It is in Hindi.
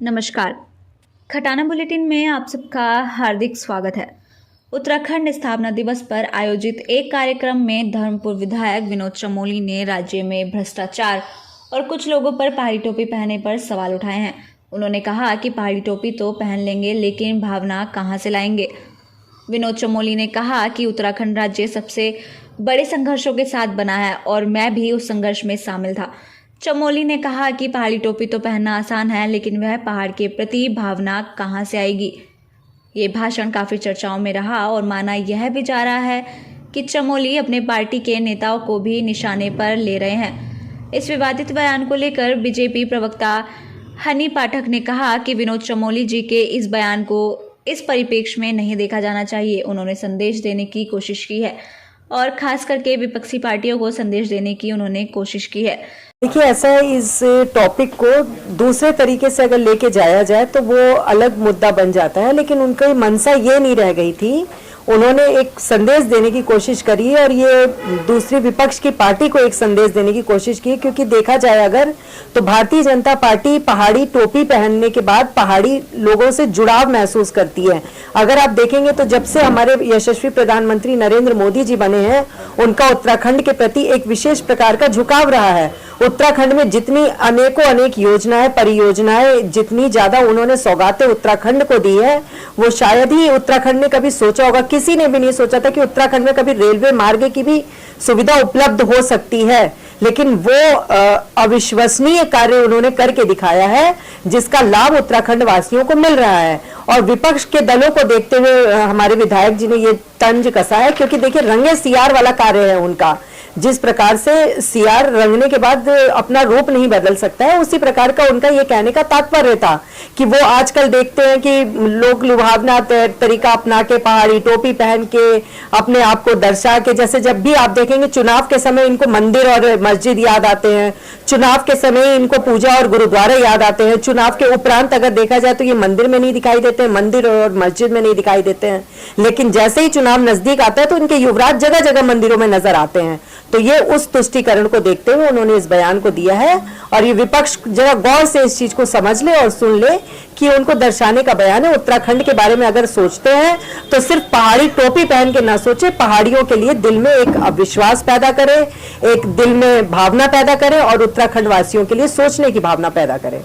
नमस्कार। खटाना बुलेटिन में आप सबका हार्दिक स्वागत है। उत्तराखंड स्थापना दिवस पर आयोजित एक कार्यक्रम में धर्मपुर विधायक विनोद चमोली ने राज्य में भ्रष्टाचार और कुछ लोगों पर पहाड़ी टोपी पहनने पर सवाल उठाए हैं। उन्होंने कहा कि पहाड़ी टोपी तो पहन लेंगे, लेकिन भावना कहां से लाएंगे। विनोद चमोली ने कहा कि उत्तराखंड राज्य सबसे बड़े संघर्षों के साथ बना है और मैं भी उस संघर्ष में शामिल था। चमोली ने कहा कि पहाड़ी टोपी तो पहनना आसान है, लेकिन वह पहाड़ के प्रति भावना कहां से आएगी। ये भाषण काफ़ी चर्चाओं में रहा और माना यह भी जा रहा है कि चमोली अपने पार्टी के नेताओं को भी निशाने पर ले रहे हैं। इस विवादित बयान को लेकर बीजेपी प्रवक्ता हनी पाठक ने कहा कि विनोद चमोली जी के इस बयान को इस परिप्रेक्ष्य में नहीं देखा जाना चाहिए। उन्होंने संदेश देने की कोशिश की है और खास करके विपक्षी पार्टियों को संदेश देने की उन्होंने कोशिश की है। देखिए, ऐसा है, इस टॉपिक को दूसरे तरीके से अगर लेके जाया जाए तो वो अलग मुद्दा बन जाता है, लेकिन उनकी मंशा ये नहीं रह गई थी। उन्होंने एक संदेश देने की कोशिश करी और ये दूसरी विपक्ष की पार्टी को एक संदेश देने की कोशिश की, क्योंकि देखा जाए अगर तो भारतीय जनता पार्टी पहाड़ी टोपी पहनने के बाद पहाड़ी लोगों से जुड़ाव महसूस करती है। अगर आप देखेंगे तो जब से हमारे यशस्वी प्रधानमंत्री नरेंद्र मोदी जी बने हैं, उनका उत्तराखंड के प्रति एक विशेष प्रकार का झुकाव रहा है। उत्तराखंड में जितनी अनेक योजनाएं, परियोजनाएं, जितनी ज्यादा उन्होंने सौगातें उत्तराखंड को दी है, वो शायद ही उत्तराखंड ने कभी सोचा होगा। किसी ने भी नहीं सोचा था कि उत्तराखंड में कभी रेलवे मार्ग की भी सुविधा उपलब्ध हो सकती है, लेकिन वो अविश्वसनीय कार्य उन्होंने करके दिखाया है, जिसका लाभ उत्तराखंड वासियों को मिल रहा है। और विपक्ष के दलों को देखते हुए हमारे विधायक जी ने ये तंज कसा है, क्योंकि देखिए रंगे सियार वाला कार्य है उनका। जिस प्रकार से सियार रंगने के बाद अपना रूप नहीं बदल सकता है, उसी प्रकार का उनका ये कहने का तात्पर्य था कि वो आजकल देखते हैं कि लोग लुभावना तरीका अपना के पहाड़ी टोपी पहन के अपने आप को दर्शा के, जैसे जब भी आप देखेंगे चुनाव के समय इनको मंदिर और मस्जिद याद आते हैं, चुनाव के समय इनको पूजा और गुरुद्वारे याद आते हैं, चुनाव के उपरांत अगर देखा जाए तो ये मंदिर में नहीं दिखाई देते हैं, मंदिर और मस्जिद में नहीं दिखाई देते हैं। लेकिन जैसे ही चुनाव नजदीक आता है तो इनके युवराज जगह जगह मंदिरों में नजर आते हैं। तो ये उस तुष्टीकरण को देखते हुए उन्होंने इस बयान को दिया है, और ये विपक्ष जरा गौर से इस चीज को समझ ले और सुन ले कि उनको दर्शाने का बयान है। उत्तराखंड के बारे में अगर सोचते हैं तो सिर्फ पहाड़ी टोपी पहन के ना सोचे, पहाड़ियों के लिए दिल में एक अविश्वास पैदा करे, एक दिल में भावना पैदा करे और उत्तराखंड वासियों के लिए सोचने की भावना पैदा करे।